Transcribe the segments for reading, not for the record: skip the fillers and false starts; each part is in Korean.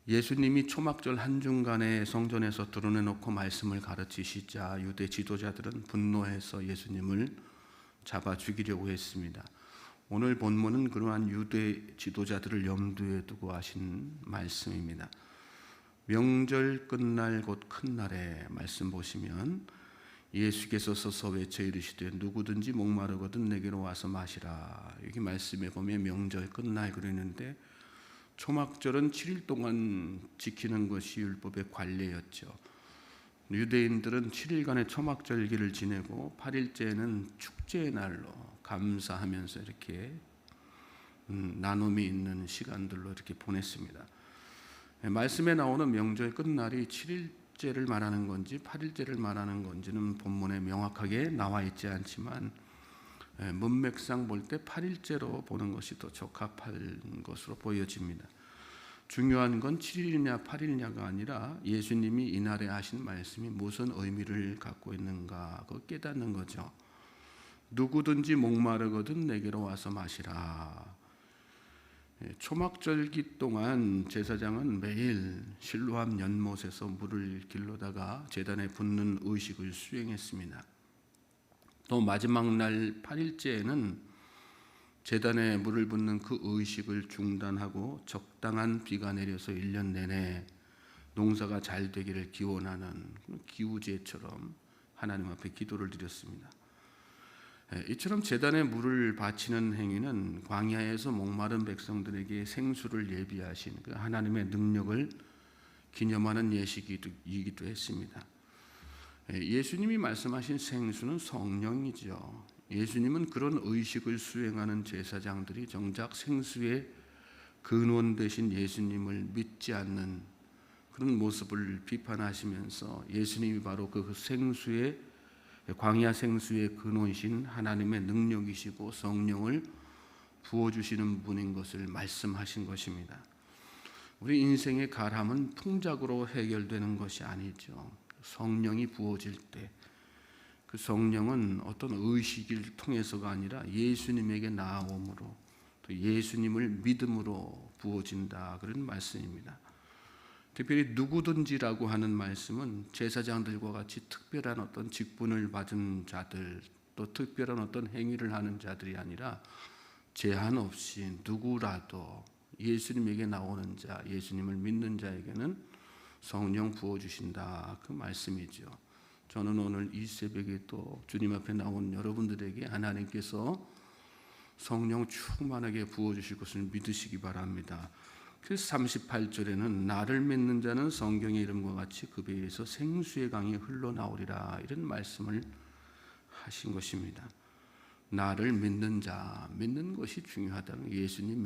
예수님이 초막절 한중간에 성전에서 드러내놓고 말씀을 가르치시자 유대 지도자들은 분노해서 예수님을 잡아 죽이려고 했습니다. 오늘 본문은 그러한 유대 지도자들을 염두에 두고 하신 말씀입니다. 명절 끝날 곧 큰 날에 말씀 보시면 예수께서 서서 외쳐 이르시되 누구든지 목마르거든 내게로 와서 마시라. 여기 말씀에 보면 명절 끝날 그러는데 초막절은 7일 동안 지키는 것이 율법의 관례였죠. 유대인들은 7일간의 초막절기를 지내고 8일째는 축제의 날로 감사하면서 이렇게 나눔이 있는 시간들로 이렇게 보냈습니다. 말씀에 나오는 명절 끝날이 7일째를 말하는 건지 8일째를 말하는 건지는 본문에 명확하게 나와 있지 않지만 문맥상 볼 때 8일째로 보는 것이 더 적합한 것으로 보여집니다. 중요한 건 7일이냐 8일이냐가 아니라 예수님이 이날에 하신 말씀이 무슨 의미를 갖고 있는가 그걸 깨닫는 거죠. 누구든지 목마르거든 내게로 와서 마시라. 초막절기 동안 제사장은 매일 실로암 연못에서 물을 길러다가 제단에 붓는 의식을 수행했습니다. 또 마지막 날 8일째에는 제단에 물을 붓는 그 의식을 중단하고 적당한 비가 내려서 1년 내내 농사가 잘 되기를 기원하는 기우제처럼 하나님 앞에 기도를 드렸습니다. 이처럼 제단에 물을 바치는 행위는 광야에서 목마른 백성들에게 생수를 예비하신 그 하나님의 능력을 기념하는 예식이기도 했습니다. 예수님이 말씀하신 생수는 성령이죠. 예수님은 그런 의식을 수행하는 제사장들이 정작 생수의 근원 되신 예수님을 믿지 않는 그런 모습을 비판하시면서 예수님이 바로 그 생수의 광야 생수의 근원이신 하나님의 능력이시고 성령을 부어주시는 분인 것을 말씀하신 것입니다. 우리 인생의 가람은 풍작으로 해결되는 것이 아니죠. 성령이 부어질 때 그 성령은 어떤 의식을 통해서가 아니라 예수님에게 나아옴으로 또 예수님을 믿음으로 부어진다 그런 말씀입니다. 특별히 누구든지라고 하는 말씀은 제사장들과 같이 특별한 어떤 직분을 받은 자들 또 특별한 어떤 행위를 하는 자들이 아니라 제한 없이 누구라도 예수님에게 나오는 자 예수님을 믿는 자에게는 성령 부어주신다 그 말씀이죠. 저는 오늘 이 새벽에 또 주님 앞에 나온 여러분들에게 하나님께서 성령 충만하게 부어주실 것을 믿으시기 바랍니다. 그래서 38절에는 나를 믿는 자는 성경의 이름과 같이 그 배에서 생수의 강이 흘러나오리라 이런 말씀을 하신 것입니다. 나를 믿는 자, 믿는 것이 중요하다는 예수님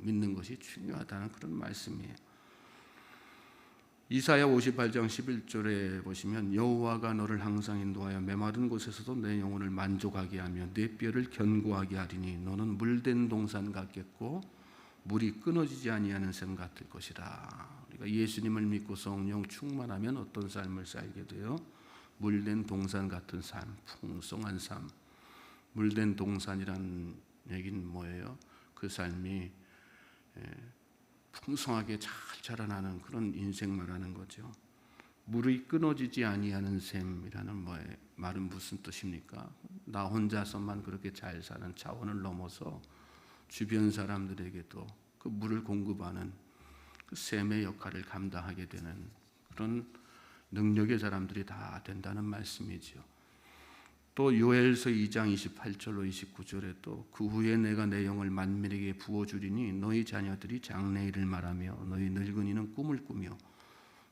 믿는 것이 중요하다는 그런 말씀이에요. 이사야 58장 11절에 보시면 여호와가 너를 항상 인도하여 메마른 곳에서도 내 영혼을 만족하게 하며 내 뼈를 견고하게 하리니 너는 물된 동산 같겠고 물이 끊어지지 아니하는 샘 같을 것이라. 우리가 예수님을 믿고 성령 충만하면 어떤 삶을 살게 돼요? 물된 동산 같은 삶, 풍성한 삶. 물된 동산이란 얘기는 뭐예요? 그 삶이 풍성하게 잘 자라나는 그런 인생 말하는 거죠. 물이 끊어지지 아니하는 샘이라는 말은 무슨 뜻입니까? 나 혼자서만 그렇게 잘 사는 차원을 넘어서 주변 사람들에게도 그 물을 공급하는 그 샘의 역할을 감당하게 되는 그런 능력의 사람들이 다 된다는 말씀이죠. 또 요엘서 2장 28절로 29절에 또 그 후에 내가 내 영을 만민에게 부어주리니 너희 자녀들이 장래일을 말하며 너희 늙은이는 꿈을 꾸며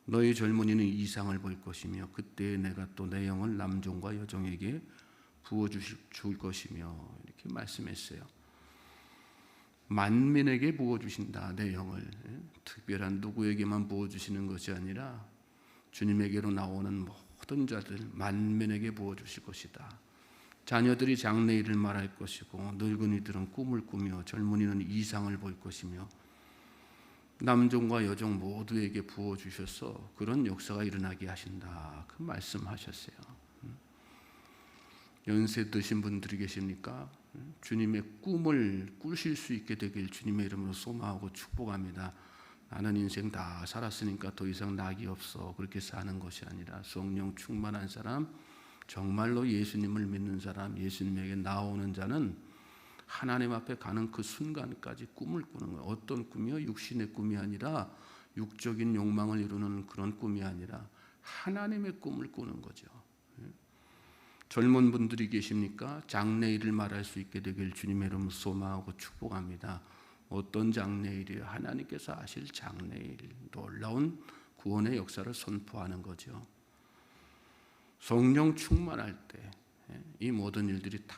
너희 젊은이는 이상을 볼 것이며 그때에 내가 또 내 영을 남종과 여종에게 부어줄 것이며 이렇게 말씀했어요. 만민에게 부어주신다 내 영을. 특별한 누구에게만 부어주시는 것이 아니라 주님에게로 나오는 모든 자들 만민에게 부어주실 것이다. 자녀들이 장래일을 말할 것이고 늙은이들은 꿈을 꾸며 젊은이는 이상을 볼 것이며 남종과 여종 모두에게 부어주셔서 그런 역사가 일어나게 하신다 그 말씀하셨어요. 연세 드신 분들이 계십니까? 주님의 꿈을 꾸실 수 있게 되길 주님의 이름으로 소망하고 축복합니다. 나는 인생 다 살았으니까 더 이상 낙이 없어, 그렇게 사는 것이 아니라 성령 충만한 사람, 정말로 예수님을 믿는 사람, 예수님에게 나오는 자는 하나님 앞에 가는 그 순간까지 꿈을 꾸는 거예요. 어떤 꿈이요? 육신의 꿈이 아니라, 육적인 욕망을 이루는 그런 꿈이 아니라 하나님의 꿈을 꾸는 거죠. 젊은 분들이 계십니까? 장래일을 말할 수 있게 되길 주님의 이름으로 소망하고 축복합니다. 어떤 장래일이요? 하나님께서 하실 장래일, 놀라운 구원의 역사를 선포하는 거죠. 성령 충만할 때 이 모든 일들이 다,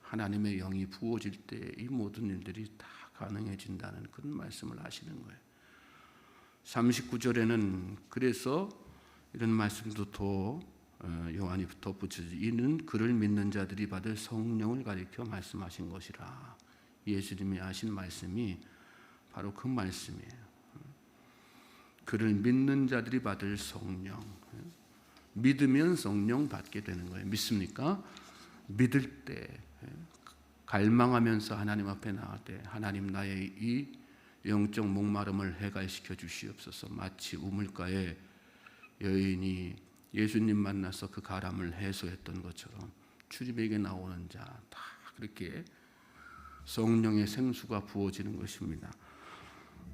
하나님의 영이 부어질 때 이 모든 일들이 다 가능해진다는 그런 말씀을 하시는 거예요. 39절에는 그래서 이런 말씀도 더 요한이 덧붙여서, 이는 그를 믿는 자들이 받을 성령을 가리켜 말씀하신 것이라. 예수님이 하신 말씀이 바로 그 말씀이에요. 그를 믿는 자들이 받을 성령. 믿으면 성령 받게 되는 거예요. 믿습니까? 믿을 때, 갈망하면서 하나님 앞에 나갈 때, 하나님 나의 이 영적 목마름을 해갈시켜 주시옵소서. 마치 우물가에 여인이 예수님 만나서 그 가람을 해소했던 것처럼 주님에게 나오는 자 다 그렇게 성령의 생수가 부어지는 것입니다.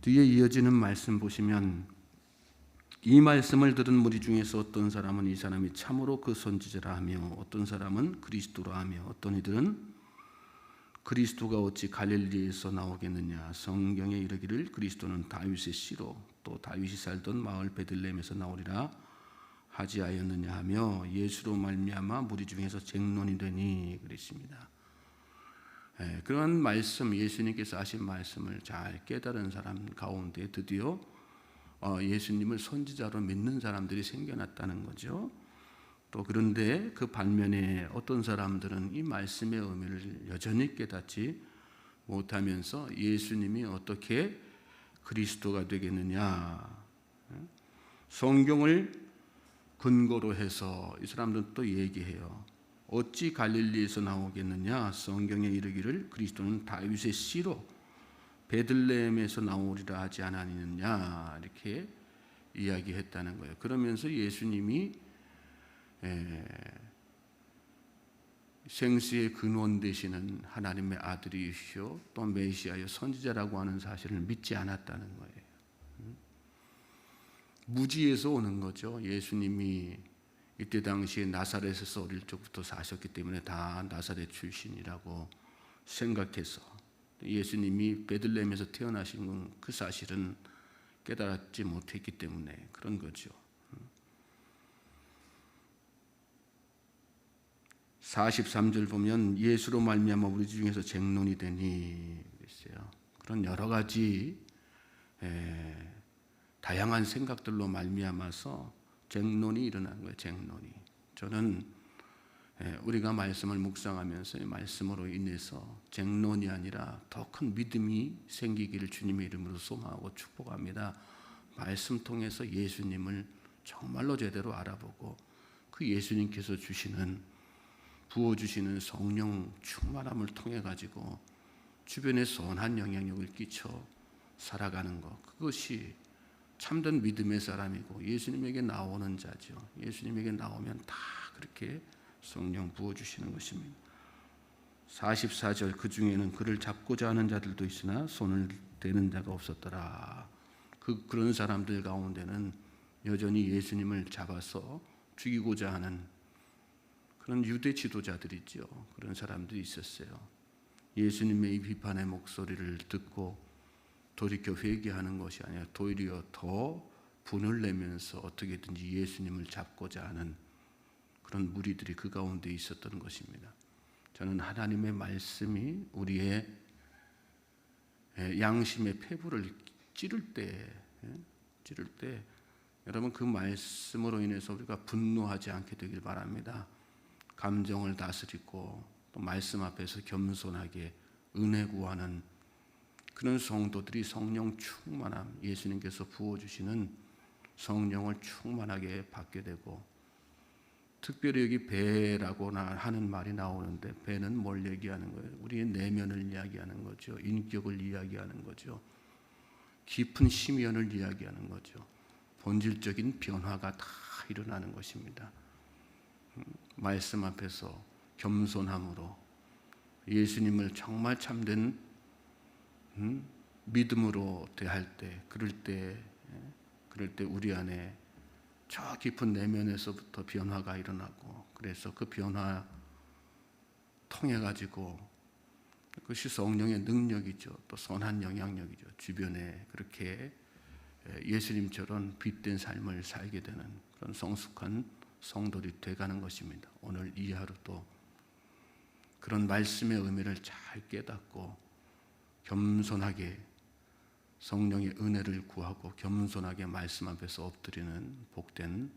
뒤에 이어지는 말씀 보시면, 이 말씀을 들은 무리 중에서 어떤 사람은 이 사람이 참으로 그 선지자라 하며, 어떤 사람은 그리스도라 하며, 어떤 이들은 그리스도가 어찌 갈릴리에서 나오겠느냐, 성경에 이르기를 그리스도는 다윗의 씨로 또 다윗이 살던 마을 베들레헴에서 나오리라 하지 않았느냐 하며, 예수로 말미암아 무리 중에서 쟁론이 되니 그랬습니다. 그런 말씀, 예수님께서 하신 말씀을 잘 깨달은 사람 가운데 드디어 예수님을 선지자로 믿는 사람들이 생겨났다는 거죠. 또 그런데 그 반면에 어떤 사람들은 이 말씀의 의미를 여전히 깨닫지 못하면서 예수님이 어떻게 그리스도가 되겠느냐, 성경을 근거로 해서 이 사람들은 또 얘기해요. 어찌 갈릴리에서 나오겠느냐, 성경에 이르기를 그리스도는 다윗의 씨로 베들레헴에서 나오리라 하지 않았느냐, 이렇게 이야기했다는 거예요. 그러면서 예수님이 생수의 근원 되시는 하나님의 아들이시오 또 메시아여 선지자라고 하는 사실을 믿지 않았다는 거예요. 무지에서 오는 거죠. 예수님이 이때 당시에 나사렛에서 어릴 적부터 사셨기 때문에 다 나사렛 출신이라고 생각해서 예수님이 베들레헴에서 태어나신 그 사실은 깨달지 못했기 때문에 그런 거죠. 43절 보면 예수로 말미암아 우리 중에서 쟁론이 되니 그랬어요. 그런 여러 가지 다양한 생각들로 말미암아서 쟁론이 일어난 거예요. 쟁론이. 저는 우리가 말씀을 묵상하면서 이 말씀으로 인해서 쟁론이 아니라 더 큰 믿음이 생기기를 주님의 이름으로 소망하고 축복합니다. 말씀 통해서 예수님을 정말로 제대로 알아보고 그 예수님께서 부어주시는 성령 충만함을 통해 가지고 주변에 선한 영향력을 끼쳐 살아가는 것, 그것이 참된 믿음의 사람이고 예수님에게 나오는 자죠. 예수님에게 나오면 다 그렇게 성령 부어주시는 것입니다. 44절, 그 중에는 그를 잡고자 하는 자들도 있으나 손을 대는 자가 없었더라. 그런 사람들 가운데는 여전히 예수님을 잡아서 죽이고자 하는 그런 유대 지도자들이죠. 그런 사람들이 있었어요. 예수님의 이 비판의 목소리를 듣고 돌이켜 회개하는 것이 아니라 도리어 더 분을 내면서 어떻게든지 예수님을 잡고자 하는 그런 무리들이 그 가운데 있었던 것입니다. 저는 하나님의 말씀이 우리의 양심의 폐부를 찌를 때 여러분 그 말씀으로 인해서 우리가 분노하지 않게 되길 바랍니다. 감정을 다스리고 또 말씀 앞에서 겸손하게 은혜 구하는 그런 성도들이 성령 충만함, 예수님께서 부어주시는 성령을 충만하게 받게 되고, 특별히 여기 배라고 하는 말이 나오는데 배는 뭘 얘기하는 거예요? 우리의 내면을 이야기하는 거죠. 인격을 이야기하는 거죠. 깊은 심연을 이야기하는 거죠. 본질적인 변화가 다 일어나는 것입니다. 말씀 앞에서 겸손함으로 예수님을 정말 참된 믿음으로 대할 때, 그럴 때 우리 안에 저 깊은 내면에서부터 변화가 일어나고, 그래서 그 변화 통해 가지고 그것이 성령의 능력이죠. 또 선한 영향력이죠. 주변에 그렇게 예수님처럼 빛된 삶을 살게 되는 그런 성숙한 성도들이 돼가는 것입니다. 오늘 이 하루도 그런 말씀의 의미를 잘 깨닫고 겸손하게 성령의 은혜를 구하고 겸손하게 말씀 앞에서 엎드리는 복된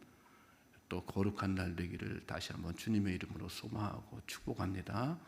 또 거룩한 날 되기를 다시 한번 주님의 이름으로 소망하고 축복합니다.